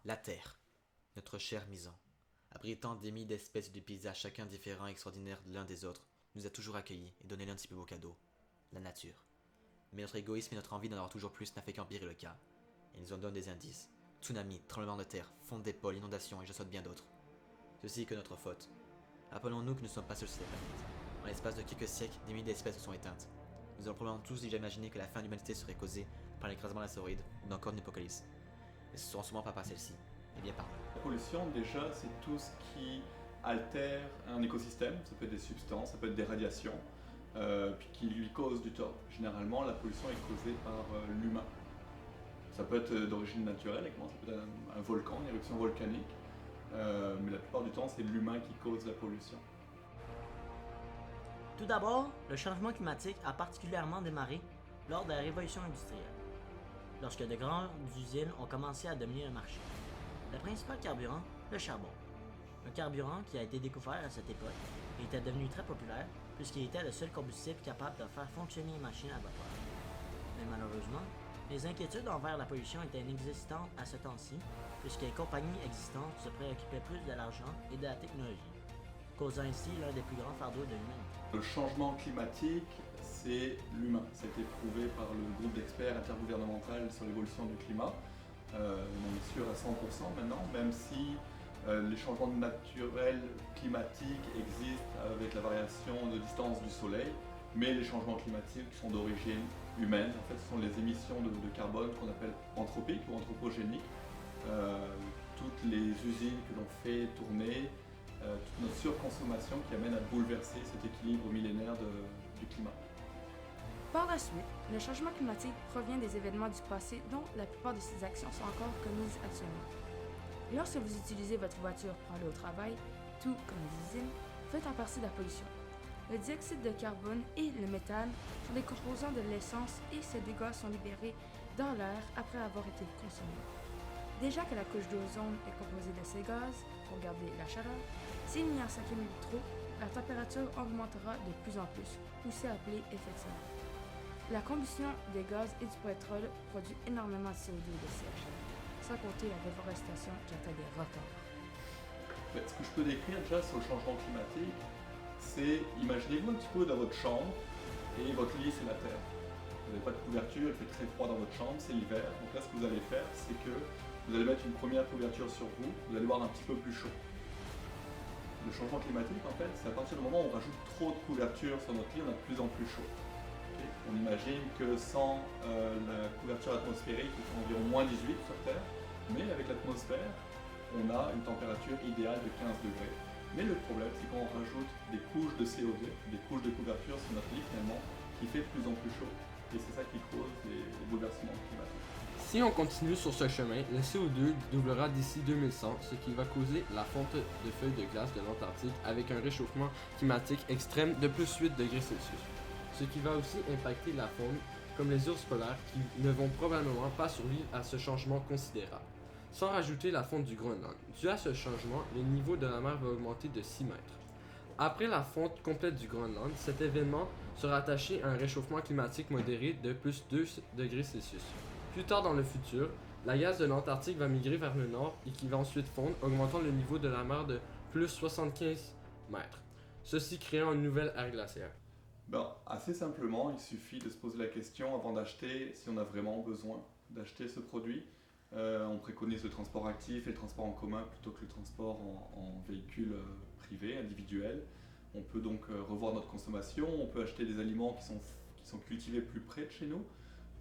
La Terre, notre cher maison, abritant des milliers d'espèces de paysages chacun différents et extraordinaires l'un des autres, nous a toujours accueillis et donné l'un de ses plus beaux cadeaux, la nature. Mais notre égoïsme et notre envie d'en avoir toujours plus n'a fait qu'empirer le cas. Et nous en donne des indices. Tsunamis, tremblements de terre, fonte des pôles, inondations et je saute bien d'autres. Ceci est que notre faute. Rappelons-nous que nous ne sommes pas seuls sur cette planète. En l'espace de quelques siècles, des milliers d'espèces se sont éteintes. Nous avons probablement tous déjà imaginé que la fin de l'humanité serait causée par l'écrasement d'astéroïdes ou encore une apocalypse. Mais ce ne seront sûrement pas par celle-ci, mais bien par nous. La pollution, déjà, c'est tout ce qui altère un écosystème. Ça peut être des substances, ça peut être des radiations, puis qui lui causent du tort. Généralement, la pollution est causée par l'humain. Ça peut être d'origine naturelle, ça peut être un volcan, une éruption volcanique, mais la plupart du temps, c'est l'humain qui cause la pollution. Tout d'abord, le changement climatique a particulièrement démarré lors de la révolution industrielle, lorsque de grandes usines ont commencé à dominer le marché. Le principal carburant, le charbon. Un carburant qui a été découvert à cette époque et était devenu très populaire puisqu'il était le seul combustible capable de faire fonctionner les machines à vapeur. Mais malheureusement, les inquiétudes envers la pollution étaient inexistantes à ce temps-ci puisque les compagnies existantes se préoccupaient plus de l'argent et de la technologie, causant ainsi l'un des plus grands fardeaux de l'humanité. Le changement climatique, c'est l'humain. Ça a été prouvé par le groupe d'experts intergouvernemental sur l'évolution du climat. On est sûr à 100% maintenant, même si les changements naturels climatiques existent avec la variation de distance du soleil, mais les changements climatiques sont d'origine humaine. En fait, ce sont les émissions de carbone qu'on appelle anthropiques ou anthropogéniques. Toutes les usines que l'on fait tourner, toute notre surconsommation qui amène à bouleverser cet équilibre millénaire du climat. Par la suite, le changement climatique provient des événements du passé dont la plupart de ces actions sont encore commises actuellement. Lorsque vous utilisez votre voiture pour aller au travail, tout comme les usines, faites en partie de la pollution. Le dioxyde de carbone et le méthane sont des composants de l'essence et ces dégâts sont libérés dans l'air après avoir été consommés. Déjà que la couche d'ozone est composée de ces gaz pour garder la chaleur, s'il y en s'accumule trop, la température augmentera de plus en plus, aussi appelé effet de serre. La combustion des gaz et du pétrole produit énormément de CO2 et de CH, sans compter la déforestation qui atteint des records. Mais ce que je peux décrire déjà sur le changement climatique, c'est, imaginez-vous un petit peu dans votre chambre, et votre lit c'est la terre. Vous n'avez pas de couverture, il fait très froid dans votre chambre, c'est l'hiver. Donc là ce que vous allez faire, c'est que vous allez mettre une première couverture sur vous, vous allez voir un petit peu plus chaud. Le changement climatique, en fait, c'est à partir du moment où on rajoute trop de couverture sur notre lit, on a de plus en plus chaud. Okay. On imagine que sans la couverture atmosphérique, il fait environ moins 18 sur Terre, mais avec l'atmosphère, on a une température idéale de 15 degrés. Mais le problème, c'est qu'on rajoute des couches de CO2, des couches de couverture sur notre lit finalement, qui fait de plus en plus chaud. Et c'est ça qui cause les bouleversements climatiques. Si on continue sur ce chemin, le CO2 doublera d'ici 2100, ce qui va causer la fonte de feuilles de glace de l'Antarctique avec un réchauffement climatique extrême de plus 8 degrés Celsius. Ce qui va aussi impacter la faune, comme les ours polaires qui ne vont probablement pas survivre à ce changement considérable. Sans rajouter la fonte du Groenland. Dû à ce changement, le niveau de la mer va augmenter de 6 mètres. Après la fonte complète du Groenland, cet événement sera attaché à un réchauffement climatique modéré de plus 2 degrés Celsius. Plus tard dans le futur, la glace de l'Antarctique va migrer vers le nord et qui va ensuite fondre, augmentant le niveau de la mer de plus 75 mètres. Ceci créant une nouvelle ère glaciaire. Assez simplement, il suffit de se poser la question avant d'acheter si on a vraiment besoin d'acheter ce produit. On préconise le transport actif et le transport en commun plutôt que le transport en véhicule privé, individuel. On peut donc revoir notre consommation, on peut acheter des aliments qui sont cultivés plus près de chez nous.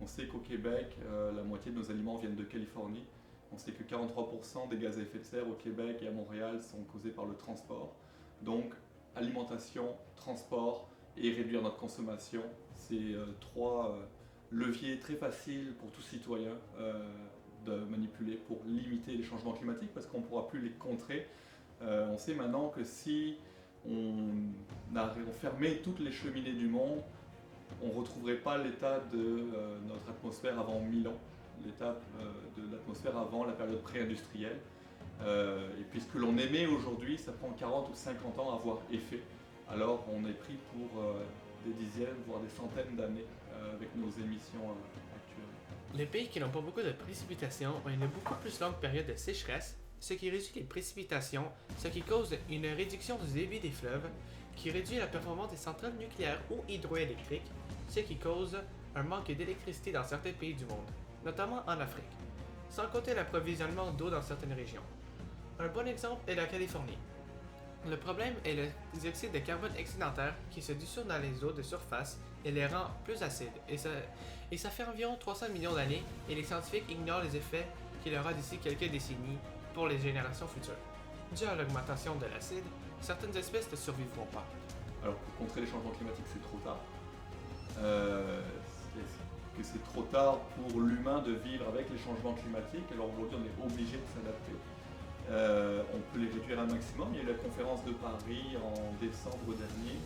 On sait qu'au Québec, la moitié de nos aliments viennent de Californie. On sait que 43% des gaz à effet de serre au Québec et à Montréal sont causés par le transport. Donc, alimentation, transport et réduire notre consommation, c'est trois leviers très faciles pour tout citoyen de manipuler pour limiter les changements climatiques parce qu'on ne pourra plus les contrer. On sait maintenant que si on fermait toutes les cheminées du monde, on ne retrouverait pas l'état de notre atmosphère avant 1000 ans, l'état de l'atmosphère avant la période pré-industrielle. Et puis ce que l'on émet aujourd'hui, ça prend 40 ou 50 ans à avoir effet. Alors on est pris pour des dizaines, voire des centaines d'années avec nos émissions actuelles. Les pays qui n'ont pas beaucoup de précipitations ont une beaucoup plus longue période de sécheresse, ce qui réduit les précipitations, ce qui cause une réduction du débit des fleuves, qui réduit la performance des centrales nucléaires ou hydroélectriques, ce qui cause un manque d'électricité dans certains pays du monde, notamment en Afrique, sans compter l'approvisionnement d'eau dans certaines régions. Un bon exemple est la Californie. Le problème est le dioxyde de carbone excédentaire qui se dissout dans les eaux de surface et les rend plus acides, et ça fait environ 300 millions d'années, et les scientifiques ignorent les effets qu'il aura d'ici quelques décennies pour les générations futures. Dû à l'augmentation de l'acide, certaines espèces ne survivront pas. Alors pour contrer les changements climatiques, c'est trop tard. Est-ce que c'est trop tard pour l'humain de vivre avec les changements climatiques? Alors aujourd'hui, on est obligé de s'adapter. On peut les réduire un maximum. Il y a eu la conférence de Paris en décembre dernier,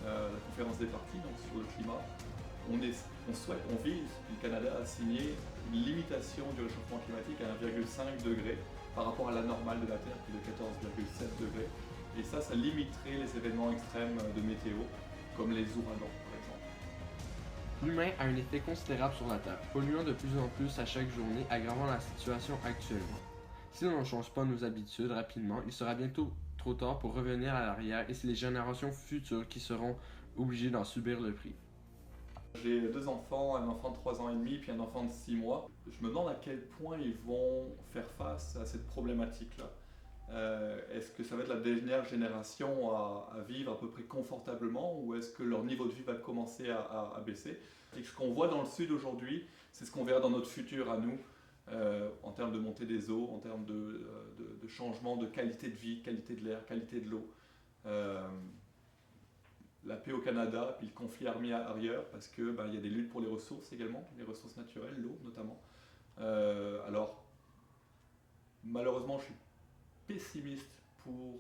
la conférence des parties donc, sur le climat. On vise, le Canada a signé une limitation du réchauffement climatique à 1,5 degré par rapport à la normale de la Terre qui est de 14,7 degrés. Et ça limiterait les événements extrêmes de météo, comme les ouragans par exemple. L'humain a un effet considérable sur la Terre, polluant de plus en plus à chaque journée, aggravant la situation actuellement. Si l'on ne change pas nos habitudes rapidement, il sera bientôt trop tard pour revenir à l'arrière et c'est les générations futures qui seront obligées d'en subir le prix. J'ai 2 enfants, un enfant de 3 ans et demi puis un enfant de 6 mois. Je me demande à quel point ils vont faire face à cette problématique-là. Est-ce que ça va être la dernière génération à vivre à peu près confortablement ou est-ce que leur niveau de vie va commencer à baisser? Et ce qu'on voit dans le sud aujourd'hui, c'est ce qu'on verra dans notre futur à nous, en termes de montée des eaux, en termes de changement de qualité de vie, qualité de l'air, qualité de l'eau. La paix au Canada, puis le conflit armé ailleurs, parce que il y a des luttes pour les ressources également, les ressources naturelles, l'eau notamment. Alors, malheureusement, je suis pessimiste pour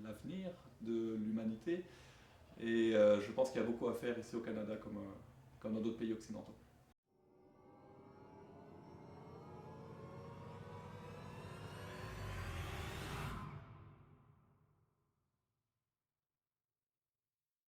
l'avenir de l'humanité, et je pense qu'il y a beaucoup à faire ici au Canada comme dans d'autres pays occidentaux.